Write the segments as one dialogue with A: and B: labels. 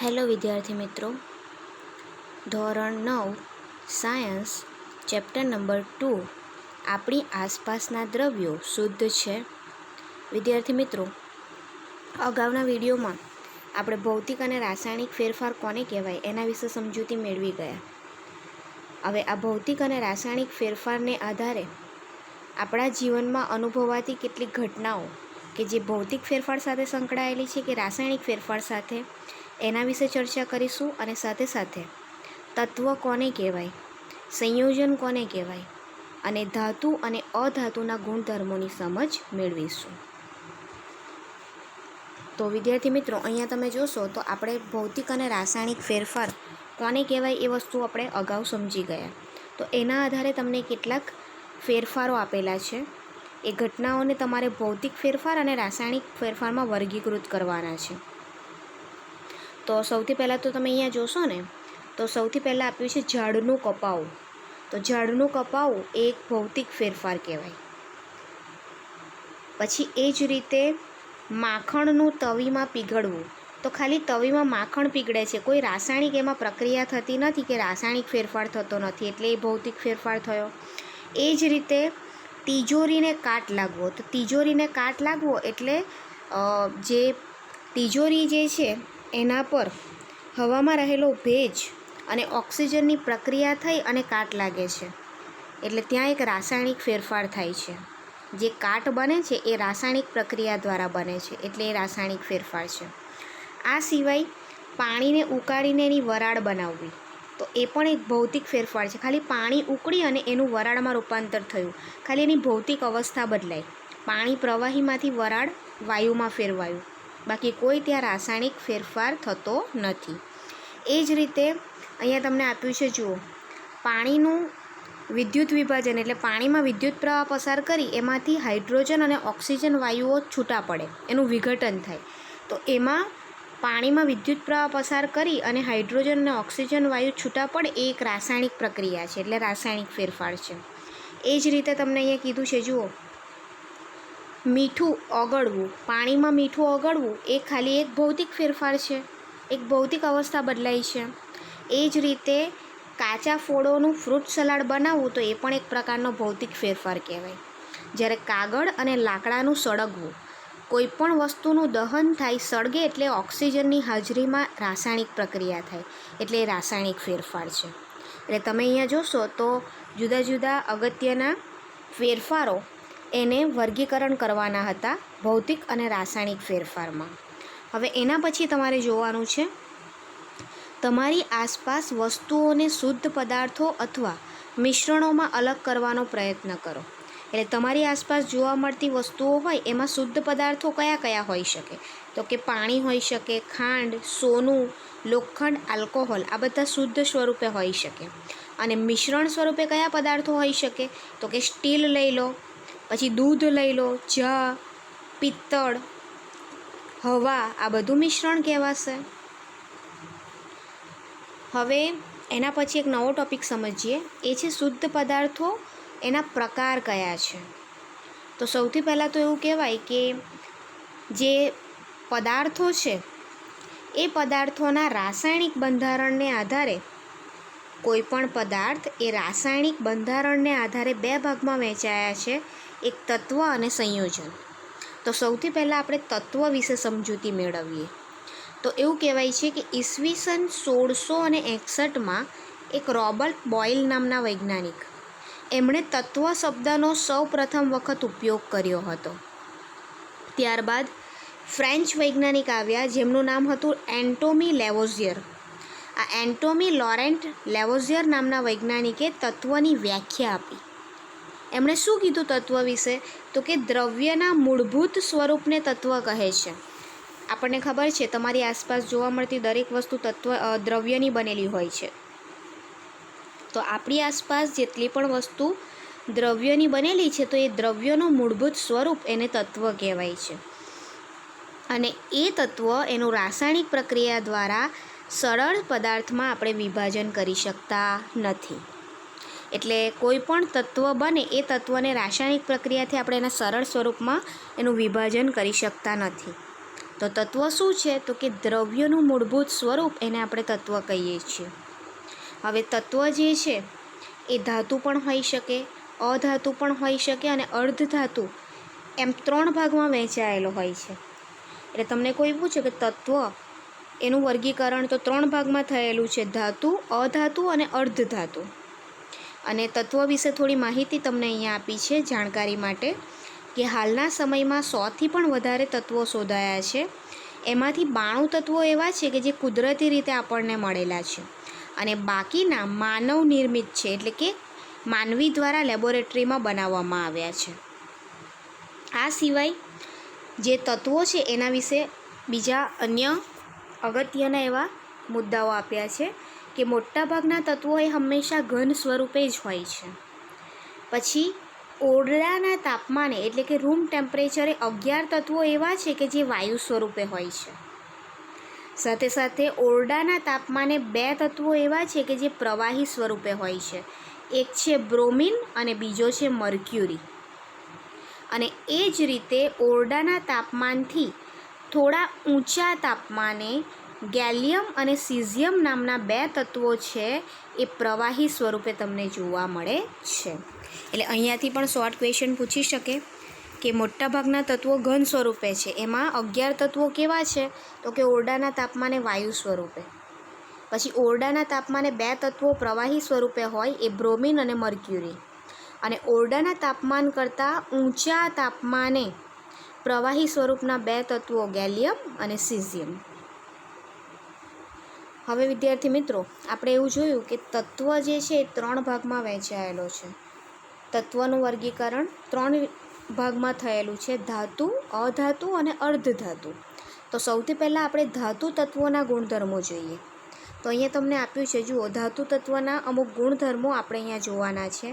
A: Hello વિદ્યાર્થી મિત્રો, ધોરણ 9 સાયન્સ ચેપ્ટર નંબર 2 આપણી આસપાસના દ્રવ્યો શુદ્ધ છે. વિદ્યાર્થી મિત્રો, અગાઉના વિડીયોમાં આપણે ભૌતિક અને રાસાયણિક ફેરફાર કોને કહેવાય એના વિશે સમજૂતી મેળવી ગયા. હવે આ ભૌતિક અને રાસાયણિક ફેરફારને આધારે આપણા જીવનમાં અનુભવાતી કેટલીક ઘટનાઓ કે જે ભૌતિક ફેરફાર સાથે સંકળાયેલી છે કે રાસાયણિક ફેરફાર સાથે, એના વિશે ચર્ચા કરીશું. અને સાથે સાથે તત્વ કોને કહેવાય, સંયોજન કોને કહેવાય અને ધાતુ અને અધાતુના ગુણધર્મોની સમજ મેળવીશું. તો વિદ્યાર્થી મિત્રો, અહીંયા તમે જોશો તો આપણે ભૌતિક અને રાસાયણિક ફેરફાર કોને કહેવાય એ વસ્તુ આપણે અગાઉ સમજી ગયા. તો એના આધારે તમને કેટલાક ફેરફારો આપેલા છે. એ ઘટનાઓને તમારે ભૌતિક ફેરફાર અને રાસાયણિક ફેરફારમાં વર્ગીકૃત કરવાના છે. તો સૌથી પહેલાં તો તમે અહીંયા જોશો ને, તો સૌથી પહેલાં આપ્યું છે ઝાડનું કપાવું. તો ઝાડનું કપાવું એ એક ભૌતિક ફેરફાર કહેવાય. પછી એ જ રીતે માખણનું તવીમાં પીગળવું. તો ખાલી તવીમાં માખણ પીગળે છે, કોઈ રાસાયણિક એમાં પ્રક્રિયા થતી નથી કે રાસાયણિક ફેરફાર થતો નથી, એટલે એ ભૌતિક ફેરફાર થયો. એ જ રીતે તિજોરીને કાટ લાગવો. તો તિજોરીને કાટ લાગવો એટલે જે તિજોરી જે છે એના પર હવામાં રહેલો ભેજ અને ઓક્સિજનની પ્રક્રિયા થઈ અને કાટ લાગે છે, એટલે ત્યાં એક રાસાયણિક ફેરફાર થાય છે. જે કાટ બને છે એ રાસાયણિક પ્રક્રિયા દ્વારા બને છે, એટલે એ રાસાયણિક ફેરફાર છે. આ સિવાય પાણીને ઉકાળીને એની વરાળ બનાવવી, તો એ પણ એક ભૌતિક ફેરફાર છે. ખાલી પાણી ઉકળી અને એનું વરાળમાં રૂપાંતર થયું, ખાલી એની ભૌતિક અવસ્થા બદલાઈ. પાણી પ્રવાહીમાંથી વરાળ વાયુમાં ફેરવાયું, બાકી કોઈ ત્યાં રાસાયણિક ફેરફાર થતો નથી. એ જ રીતે અહીંયા તમને આપ્યું છે, જુઓ, પાણીનું વિદ્યુત વિભાજન એટલે પાણીમાં વિદ્યુત પ્રવાહ પસાર કરી એમાંથી હાઇડ્રોજન અને ઓક્સિજન વાયુઓ છૂટા પડે, એનું વિઘટન થાય. તો એમાં પાણીમાં વિદ્યુત પ્રવાહ પસાર કરી અને હાઇડ્રોજન અને ઓક્સિજન વાયુ છૂટા પડે એ એક રાસાયણિક પ્રક્રિયા છે, એટલે રાસાયણિક ફેરફાર છે. એ જ રીતે તમને અહીંયા કીધું છે, જુઓ, મીઠું ઓગળવું. પાણીમાં મીઠું ઓગળવું એ ખાલી એક ભૌતિક ફેરફાર છે, એક ભૌતિક અવસ્થા બદલાઈ છે. એ જ રીતે કાચા ફળોનું ફ્રૂટ સલાડ બનાવવું, તો એ પણ એક પ્રકારનો ભૌતિક ફેરફાર કહેવાય. જ્યારે કાગળ અને લાકડાનું સળગવું, કોઈ પણ વસ્તુનું દહન થાય, સળગે એટલે ઓક્સિજનની હાજરીમાં રાસાયણિક પ્રક્રિયા થાય, એટલે એ રાસાયણિક ફેરફાર છે. એટલે તમે અહીંયા જોશો તો જુદા જુદા અગત્યના ફેરફારો એને વર્ગીકરણ કરવાના હતા ભૌતિક અને રાસાયણિક ફેરફારમાં. હવે એના પછી તમારે જોવાનું છે, તમારી આસપાસ વસ્તુઓને શુદ્ધ પદાર્થો અથવા મિશ્રણોમાં અલગ કરવાનો પ્રયત્ન કરો. એટલે તમારી આસપાસ જોવા મળતી વસ્તુઓ હોય એમાં શુદ્ધ પદાર્થો કયા કયા હોઈ શકે? તો કે પાણી હોઈ શકે, ખાંડ, સોનું, લોખંડ, આલ્કોહોલ, આ બધા શુદ્ધ સ્વરૂપે હોઈ શકે. અને મિશ્રણ સ્વરૂપે કયા પદાર્થો હોઈ શકે? તો કે સ્ટીલ લઈ લો, પછી દૂધ લઈ લો, ચા, પિત્તળ, હવા, આ બધું મિશ્રણ કહેવાશે. હવે એના પછી એક નવો ટૉપિક સમજીએ, એ છે શુદ્ધ પદાર્થો, એના પ્રકાર કયા છે. તો સૌથી પહેલાં તો એવું કહેવાય કે જે પદાર્થો છે એ પદાર્થોના રાસાયણિક બંધારણને આધારે, કોઈ પણ પદાર્થ એ રાસાયણિક બંધારણને આધારે બે ભાગમાં વહેંચાયા છે, એક તત્વ અને સંયોજન. તો સૌથી પહેલાં આપણે તત્વ વિશે સમજૂતી મેળવીએ. તો એવું કહેવાય છે કે ઈસવીસન 1661માં એક રોબર્ટ બોઇલ નામના વૈજ્ઞાનિક, એમણે તત્વ શબ્દનો સૌ પ્રથમ વખત ઉપયોગ કર્યો હતો. ત્યારબાદ ફ્રેન્ચ વૈજ્ઞાનિક આવ્યા જેમનું નામ હતું એન્ટોમી લેવોઝિયર. આ એન્ટોમી લોરેન્ટ લેવોઝિયર નામના વૈજ્ઞાનિકે તત્વની વ્યાખ્યા આપી. એમણે શું કીધું તત્વ વિશે? તો કે દ્રવ્યના મૂળભૂત સ્વરૂપને તત્વ કહે છે. આપણને ખબર છે, તમારી આસપાસ જોવા મળતી દરેક વસ્તુ દ્રવ્યની બનેલી હોય છે. તો આપણી આસપાસ જેટલી પણ વસ્તુ દ્રવ્યની બનેલી છે, તો એ દ્રવ્યનું મૂળભૂત સ્વરૂપ એને તત્વ કહેવાય છે. અને એ તત્વ એનું રાસાયણિક પ્રક્રિયા દ્વારા સરળ પદાર્થમાં આપણે વિભાજન કરી શકતા નથી. એટલે કોઈ પણ તત્વ બને એ તત્વને રાસાયણિક પ્રક્રિયાથી આપણે એના સરળ સ્વરૂપમાં એનું વિભાજન કરી શકતા નથી. તો તત્વ શું છે? તો કે દ્રવ્યનું મૂળભૂત સ્વરૂપ, એને આપણે તત્વ કહીએ છીએ. હવે તત્વ જે છે એ ધાતુ પણ હોઈ શકે, અધાતુ પણ હોઈ શકે અને અર્ધધાતુ, એમ 3 ભાગમાં વહેંચાયેલો હોય છે. એટલે તમને કોઈ પૂછે કે તત્વ એનું વર્ગીકરણ, તો 3 ભાગમાં થયેલું છે: ધાતુ, અધાતુ અને અર્ધધાતુ. અને તત્વ વિશે થોડી માહિતી તમને અહીંયા આપી છે જાણકારી માટે, કે હાલના સમયમાં 100થી પણ વધારે તત્વો શોધાયા છે. એમાંથી 92 તત્વો એવા છે કે જે કુદરતી રીતે આપણને મળેલા છે, અને બાકીના માનવ નિર્મિત છે, એટલે કે માનવી દ્વારા લેબોરેટરીમાં બનાવવામાં આવ્યા છે. આ સિવાય જે તત્વો છે એના વિશે બીજા અન્ય અગત્યના એવા મુદ્દાઓ આપ્યા છે કે મોટાભાગના તત્વો એ હંમેશા ઘન સ્વરૂપે જ હોય છે. પછી ઓરડાના તાપમાને, એટલે કે રૂમ ટેમ્પરેચરે 11 તત્વો એવા છે કે જે વાયુ સ્વરૂપે હોય છે. સાથે સાથે ઓરડાના તાપમાને 2 તત્વો એવા છે કે જે પ્રવાહી સ્વરૂપે હોય છે. એક છે બ્રોમિન અને બીજો છે મર્ક્યુરી. અને એ જ રીતે ઓરડાના તાપમાનથી થોડા ઊંચા તાપમાને ગેલિયમ અને સિઝિયમ નામના 2 તત્વો છે એ પ્રવાહી સ્વરૂપે તમને જોવા મળે છે. એટલે અહીંયાથી પણ શોર્ટ ક્વેશ્ચન પૂછી શકે કે મોટાભાગના તત્વો ઘન સ્વરૂપે છે, એમાં 11 તત્વો કેવા છે? તો કે ઓરડાના તાપમાને વાયુ સ્વરૂપે. પછી ઓરડાના તાપમાને 2 તત્વો પ્રવાહી સ્વરૂપે હોય, એ બ્રોમિન અને મર્ક્યુરી. અને ઓરડાના તાપમાન કરતાં ઊંચા તાપમાને પ્રવાહી સ્વરૂપના 2 તત્વો ગેલિયમ અને સિઝિયમ. હવે વિદ્યાર્થી મિત્રો, આપણે એવું જોયું કે તત્વ જે છે એ 3 ભાગમાં વહેંચાયેલો છે. તત્વનું વર્ગીકરણ 3 ભાગમાં થયેલું છે: ધાતુ, અધાતુ અને અર્ધધાતુ. તો સૌથી પહેલાં આપણે ધાતુ તત્વોના ગુણધર્મો જોઈએ. તો અહીંયા તમને આપ્યું છે, જુઓ, ધાતુ તત્વના અમુક ગુણધર્મો આપણે અહીંયા જોવાના છે.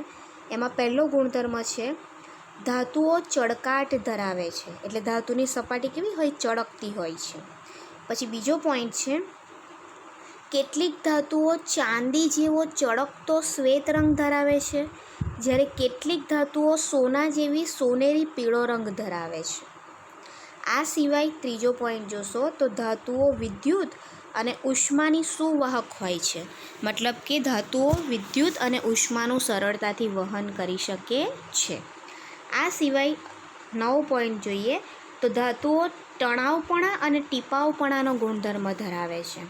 A: એમાં પહેલો ગુણધર્મ છે ધાતુઓ ચળકાટ ધરાવે છે, એટલે ધાતુની સપાટી કેવી હોય? ચળકતી હોય છે. પછી બીજો પોઈન્ટ છે, કેટલીક ધાતુઓ ચાંદી જેવો ચળકતો શ્વેત રંગ ધરાવે છે, જ્યારે કેટલીક ધાતુઓ સોના જેવી સોનેરી પીળો રંગ ધરાવે છે. આ સિવાય ત્રીજો પોઈન્ટ જોશો તો ધાતુઓ વિદ્યુત અને ઉષ્માની સુવાહક હોય છે, મતલબ કે ધાતુઓ વિદ્યુત અને ઉષ્માનું સરળતાથી વહન કરી શકે છે. આ સિવાય 9 પોઈન્ટ જોઈએ તો ધાતુઓ તણાવપણા અને ટીપાવપણાનો ગુણધર્મ ધરાવે છે.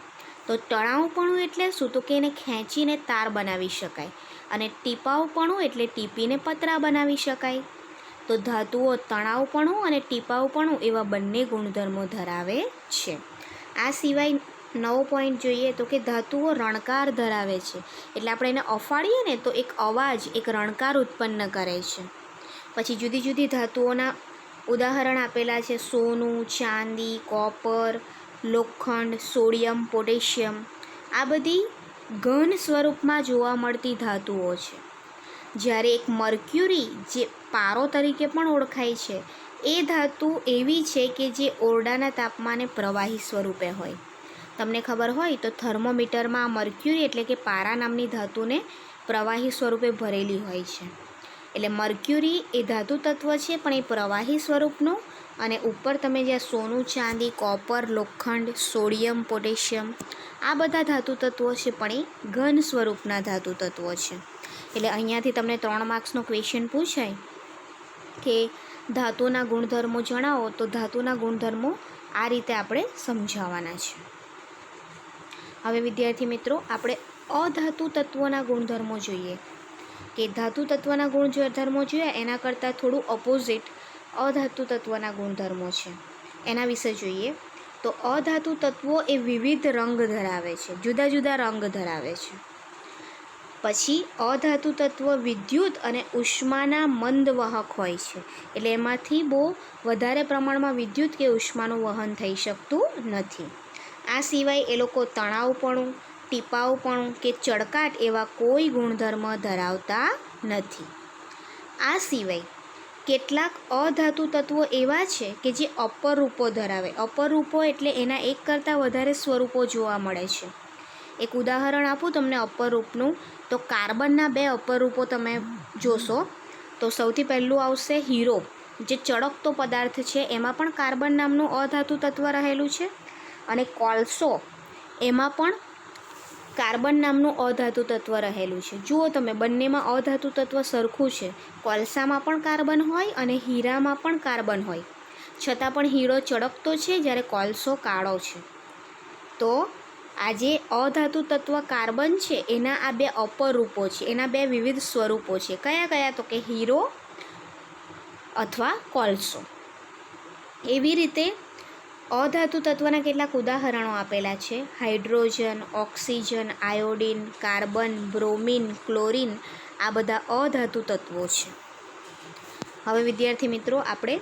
A: તો તણાવપણું એટલે શું? તો કે એને ખેંચીને તાર બનાવી શકાય, અને ટીપાવપણું એટલે ટીપીને પતરા બનાવી શકાય. તો ધાતુઓ તણાવપણું અને ટીપાવપણું એવા બંને ગુણધર્મો ધરાવે છે. આ સિવાય 9 પોઈન્ટ જોઈએ તો કે ધાતુઓ રણકાર ધરાવે છે, એટલે આપણે એને અફાડીએ ને તો એક અવાજ, એક રણકાર ઉત્પન્ન કરે છે. પછી જુદી જુદી ધાતુઓના ઉદાહરણ આપેલા છે: સોનું, ચાંદી, કોપર, લોખંડ, સોડિયમ, પોટેશિયમ. આ બધી ઘન સ્વરૂપમાં જોવા મળતી ધાતુઓ છે. જ્યારે એક મર્ક્યુરી, જે પારો તરીકે પણ ઓળખાય છે, એ ધાતુ એવી છે કે જે ઓરડાના તાપમાને પ્રવાહી સ્વરૂપે હોય. તમને ખબર હોય તો થર્મોમીટરમાં મર્ક્યુરી એટલે કે પારા નામની ધાતુને પ્રવાહી સ્વરૂપે ભરેલી હોય છે. એટલે મર્ક્યુરી એ ધાતુ તત્વ છે, પણ એ પ્રવાહી સ્વરૂપનું. અને ઉપર તમે જ્યાં સોનું, ચાંદી, કોપર, લોખંડ, સોડિયમ, પોટેશિયમ, આ બધા ધાતુ તત્વો છે, પણ એ ઘન સ્વરૂપના ધાતુ તત્વો છે. એટલે અહીંયાથી તમને 3 માર્ક્સનો ક્વેશ્ચન પૂછાય કે ધાતુના ગુણધર્મો જણાવો, તો ધાતુના ગુણધર્મો આ રીતે આપણે સમજાવવાના છે. હવે વિદ્યાર્થી મિત્રો, આપણે અધાતુ તત્વોના ગુણધર્મો જોઈએ. કે ધાતુ તત્વના ગુણધર્મો જોયા એના કરતાં થોડું ઓપોઝિટ અધાતુ તત્વના ગુણધર્મો છે, એના વિશે જોઈએ. તો અધાતુ તત્વો એ વિવિધ રંગ ધરાવે છે, જુદા જુદા રંગ ધરાવે છે. પછી અધાતુ તત્વ વિદ્યુત અને ઉષ્માના મંદ વાહક હોય છે, એટલે એમાંથી બહુ વધારે પ્રમાણમાં વિદ્યુત કે ઉષ્માનું વહન થઈ શકતું નથી. આ સિવાય એ લોકો તણાવપણું, ટીપાવપણું કે ચળકાટ એવા કોઈ ગુણધર્મ ધરાવતા નથી. આ સિવાય કેટલાક અધાતુ તત્વો એવા છે કે જે અપરૂપો ધરાવે. અપરૂપો એટલે એના એક કરતાં વધારે સ્વરૂપો જોવા મળે છે. એક ઉદાહરણ આપું તમને અપરૂપનું, તો કાર્બનના 2 અપરૂપો તમે જોશો. તો સૌથી પહેલું આવશે હીરો. જે ચળકતો પદાર્થ છે એમાં પણ કાર્બન નામનું અધાતુ તત્વ રહેલું છે, અને કોલસો એમાં પણ કાર્બન નામનું અધાતુ તત્વ રહેલું છે. જુઓ તમે, બંનેમાં અધાતુ તત્વ સરખું છે. કોલસામાં પણ કાર્બન હોય અને હીરામાં પણ કાર્બન હોય, છતાં પણ હીરો ચળકતો છે જ્યારે કોલસો કાળો છે. તો આ જે અધાતુ તત્વ કાર્બન છે એના આ બે અપર રૂપો છે, એના બે વિવિધ સ્વરૂપો છે. કયા કયા? તો કે હીરો અથવા કોલસો. એવી રીતે અધાતુ તત્વના કેટલાક ઉદાહરણો આપેલા છે: hydrogen, oxygen, iodine, carbon, bromine, chlorine. આ બધા અધાતુ તત્વો છે. હવે વિદ્યાર્થી મિત્રો, આપણે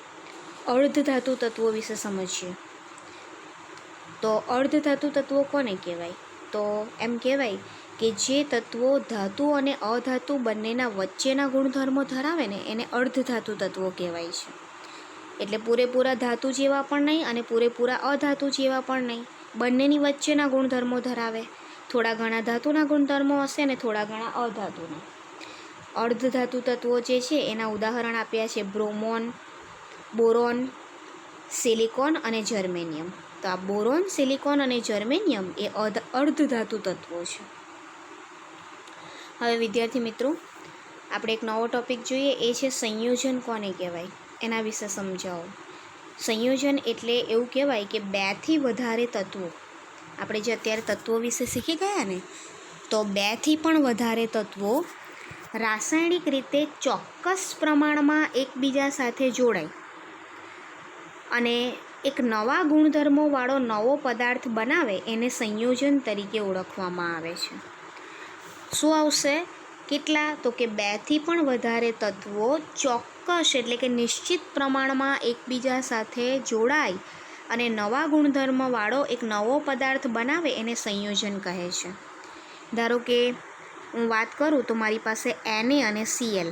A: અર્ધધાતુ તત્વો વિશે સમજીએ. તો અર્ધધાતુ તત્વો કોને કહેવાય? તો એમ કહેવાય કે જે તત્વો ધાતુ અને અધાતુ બંનેના વચ્ચેના ગુણધર્મો ધરાવે ને એને અર્ધધાતુ તત્વો કહેવાય છે. એટલે પૂરેપૂરા ધાતુ જેવા પણ નહીં અને પૂરેપૂરા અધાતુ જેવા પણ નહીં, બંનેની વચ્ચેના ગુણધર્મો ધરાવે. થોડા ઘણા ધાતુના ગુણધર્મો હશે અને થોડા ઘણા અધાતુના. અર્ધધાતુ તત્વો જે છે એના ઉદાહરણ આપ્યા છે બોરોન, સિલિકોન અને જર્મેનિયમ. તો આ બોરોન, સિલિકોન અને જર્મેનિયમ એ અર્ધધાતુ તત્વો છે. હવે વિદ્યાર્થી મિત્રો, આપણે એક નવો ટૉપિક જોઈએ, એ છે સંયોજન કોને કહેવાય, એના વિશે સમજાવો. સંયોજન એટલે એવું કહેવાય કે 2થી વધારે તત્વો, આપણે જે અત્યારે તત્વો વિશે શીખી ગયા ને, તો 2થી પણ વધારે તત્વો રાસાયણિક રીતે ચોક્કસ પ્રમાણમાં એકબીજા સાથે જોડાય અને એક નવા ગુણધર્મોવાળો નવો પદાર્થ બનાવે એને સંયોજન તરીકે ઓળખવામાં આવે છે. શું આવશે? કેટલા? તો કે 2થી પણ વધારે તત્વો ચોક્કસ એટલે કે નિશ્ચિત પ્રમાણમાં એકબીજા સાથે જોડાય અને નવા ગુણધર્મવાળો એક નવો પદાર્થ બનાવે એને સંયોજન કહે છે. ધારો કે હું વાત કરું તો મારી પાસે Na અને Cl,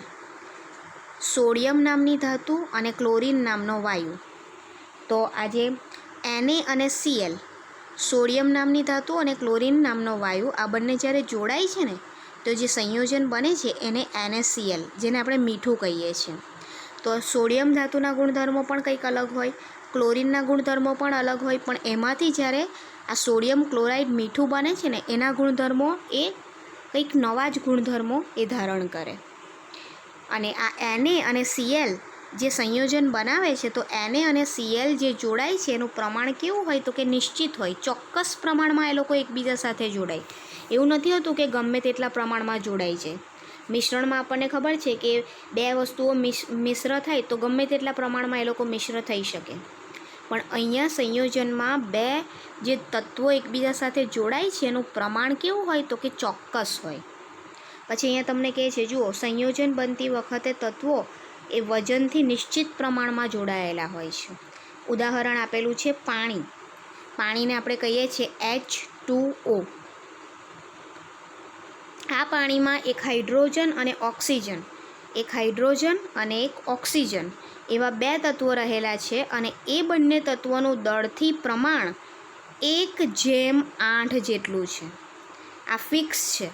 A: સોડિયમ નામની ધાતુ અને ક્લોરિન નામનો વાયુ. તો આજે Na અને Cl, સોડિયમ નામની ધાતુ અને ક્લોરિન નામનો વાયુ, આ બંને જ્યારે જોડાય છે ને તો જે સંયોજન બને છે એને NaCl, જેને આપણે મીઠું કહીએ છીએ. તો સોડિયમ ધાતુના ગુણધર્મો પણ કંઈક અલગ હોય, ક્લોરિનના ગુણધર્મો પણ અલગ હોય, પણ એમાંથી જ્યારે આ સોડિયમ ક્લોરાઇડ મીઠું બને છે ને એના ગુણધર્મો એ કંઈક નવા જ ગુણધર્મો એ ધારણ કરે. અને આ Na અને Cl જે સંયોજન બનાવે છે, તો Na અને Cl જે જોડાય છે એનું પ્રમાણ કેવું હોય? તો કે નિશ્ચિત હોય, ચોક્કસ પ્રમાણમાં એ લોકો એકબીજા સાથે જોડાય. એવું નથી હોતું કે ગમે તેટલા પ્રમાણમાં જોડાઈ જાય. મિશ્રણમાં આપણને ખબર છે કે બે વસ્તુઓ મિશ્ર થાય તો ગમે તેટલા પ્રમાણમાં એ લોકો મિશ્ર થઈ શકે, પણ અહીંયા સંયોજનમાં બે જે તત્વો એકબીજા સાથે જોડાય છે એનું પ્રમાણ કેવું હોય? તો કે ચોક્કસ હોય. પછી અહીંયા તમને કહે છે, જુઓ, સંયોજન બનતી વખતે તત્વો એ વજનથી નિશ્ચિત પ્રમાણમાં જોડાયેલા હોય છે. ઉદાહરણ આપેલું છે પાણી. પાણીને આપણે કહીએ છીએ H2O. આ પાણીમાં એક હાઇડ્રોજન અને એક ઓક્સિજન એવા બે તત્વો રહેલા છે અને એ બંને તત્વોનું દળથી પ્રમાણ 1:8 જેટલું છે. આ ફિક્સ છે.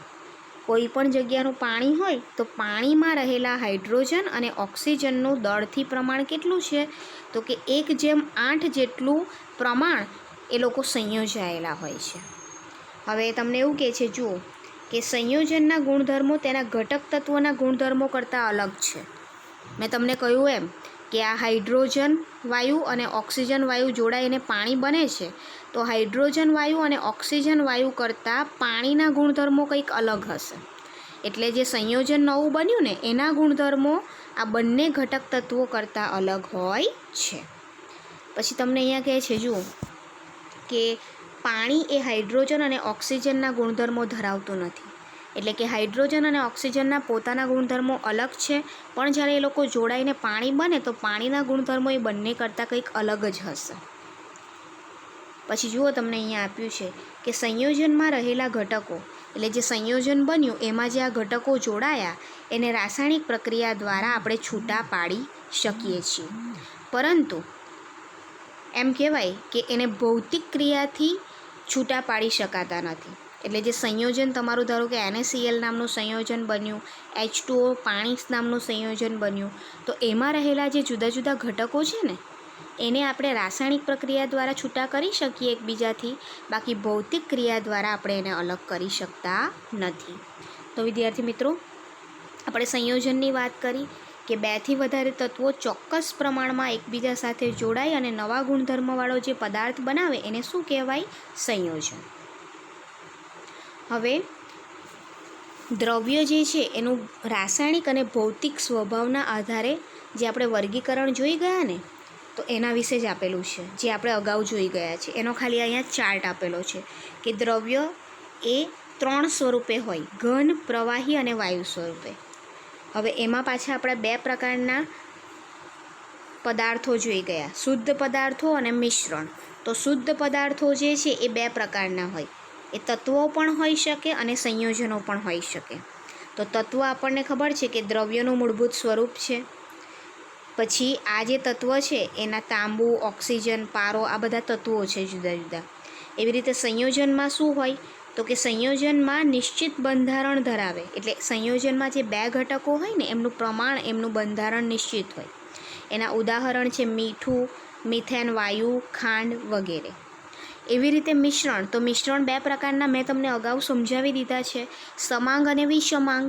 A: કોઈ પણ જગ્યાનું પાણી હોય તો પાણીમાં રહેલા હાઇડ્રોજન અને ઓક્સિજનનું દળથી પ્રમાણ કેટલું છે? તો કે 1:8 જેટલું પ્રમાણ એ લોકો સંયોજાયેલા હોય છે. હવે તમને એવું કહે છે, જુઓ, કે સંયોજનના ગુણધર્મો તેના ઘટક તત્વોના ગુણધર્મો કરતાં અલગ છે. મેં તમને કહ્યું એમ કે આ હાઇડ્રોજન વાયુ અને ઓક્સિજન વાયુ જોડાઈને પાણી બને છે, તો હાઇડ્રોજન વાયુ અને ઓક્સિજન વાયુ કરતાં પાણીના ગુણધર્મો કંઈક અલગ હશે. એટલે જે સંયોજન નવું બન્યું ને એના ગુણધર્મો આ બંને ઘટક તત્વો કરતાં અલગ હોય છે. પછી તમને અહીંયા કહે છે, જુઓ, કે પાણી એ હાઇડ્રોજન અને ઓક્સિજનના ગુણધર્મો ધરાવતું નથી. એટલે કે હાઇડ્રોજન અને ઓક્સિજનના પોતાના ગુણધર્મો અલગ છે, પણ જ્યારે એ લોકો જોડાઈને પાણી બને તો પાણીના ગુણધર્મો એ બંને કરતાં કંઈક અલગ જ હશે. પછી જુઓ, તમને અહીંયા આપ્યું છે કે સંયોજનમાં રહેલા ઘટકો, એટલે જે સંયોજન બન્યું એમાં જે આ ઘટકો જોડાયા એને રાસાયણિક પ્રક્રિયા દ્વારા આપણે છૂટા પાડી શકીએ છીએ, પરંતુ એમ કહેવાય કે એને ભૌતિક ક્રિયાથી છૂટા પાડી શકાતા નથી. એટલે જે સંયોજન તમારું ધારો કે NaCl નામનું સંયોજન બન્યું, H2O પાણી નામનું સંયોજન બન્યું, તો એમાં રહેલા જે જુદા જુદા ઘટકો છે ને એને આપણે રાસાયણિક પ્રક્રિયા દ્વારા છૂટા કરી શકીએ એકબીજાથી, બાકી ભૌતિક ક્રિયા દ્વારા આપણે એને અલગ કરી શકતા નથી. તો વિદ્યાર્થી મિત્રો, આપણે સંયોજનની વાત કરી કે 2થી વધારે તત્વો ચોક્કસ પ્રમાણમાં એકબીજા સાથે જોડાય અને નવા ગુણધર્મવાળો જે પદાર્થ બનાવે એને શું કહેવાય? સંયોજન. હવે દ્રવ્ય જે છે એનું રાસાયણિક અને ભૌતિક સ્વભાવના આધારે જે આપણે વર્ગીકરણ જોઈ ગયા ને, તો એના વિશે જ આપેલું છે, જે આપણે અગાઉ જોઈ ગયા છે. એનો ખાલી અહીંયા ચાર્ટ આપેલો છે કે દ્રવ્ય એ 3 સ્વરૂપે હોય: ઘન, પ્રવાહી અને વાયુ સ્વરૂપે. હવે એમાં પાછા આપણે 2 પ્રકારના પદાર્થો જોઈ ગયા, શુદ્ધ પદાર્થો અને મિશ્રણ. તો શુદ્ધ પદાર્થો જે છે એ 2 પ્રકારના હોય, એ તત્વો પણ હોઈ શકે અને સંયોજનો પણ હોઈ શકે. તો તત્વો આપણને ખબર છે કે દ્રવ્યનું મૂળભૂત સ્વરૂપ છે. પછી આ જે તત્વ છે એના તાંબુ, ઓક્સિજન, પારો, આ બધા તત્વો છે જુદા જુદા. એવી રીતે સંયોજનમાં શું હોય? તો કે સંયોજનમાં નિશ્ચિત બંધારણ ધરાવે. એટલે સંયોજનમાં જે 2 ઘટકો હોય ને એમનું પ્રમાણ, એમનું બંધારણ નિશ્ચિત હોય. એના ઉદાહરણ છે મીઠું, મિથેન વાયુ, ખાંડ વગેરે. એવી રીતે મિશ્રણ, તો મિશ્રણ 2 પ્રકારના મેં તમને અગાઉ સમજાવી દીધા છે, સમાંગ અને વિષમાંગ.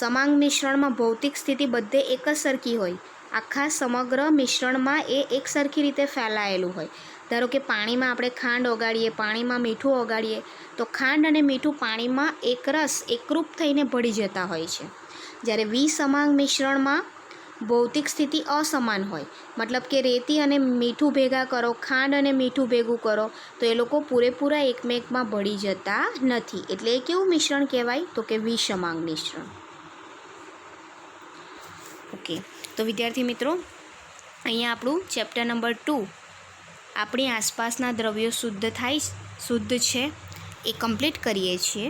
A: સમાંગ મિશ્રણમાં ભૌતિક સ્થિતિ બધે એક જ સરખી હોય, આખા સમગ્ર મિશ્રણમાં એ એક સરખી રીતે ફેલાયેલું હોય. ધારો કે પાણીમાં આપણે ખાંડ ઓગાળીએ, પાણીમાં મીઠું ઓગાળીએ, તો ખાંડ અને મીઠું પાણીમાં એકરસ એકરૂપ થઈને ભળી જતા હોય છે. જ્યારે વિસમાંગ મિશ્રણમાં ભૌતિક સ્થિતિ અસમાન હોય, મતલબ કે રેતી અને મીઠું ભેગા કરો, ખાંડ અને મીઠું ભેગું કરો, તો એ લોકો પૂરેપૂરા એકમેકમાં ભળી જતા નથી. એટલે એ કેવું મિશ્રણ કહેવાય? તો કે વિષમાંગ મિશ્રણ. ઓકે, તો વિદ્યાર્થી મિત્રો, અહીંયા આપણું ચેપ્ટર નંબર 2, આપણી આસપાસના દ્રવ્યો શુદ્ધ છે એ કમ્પ્લીટ કરીએ છીએ.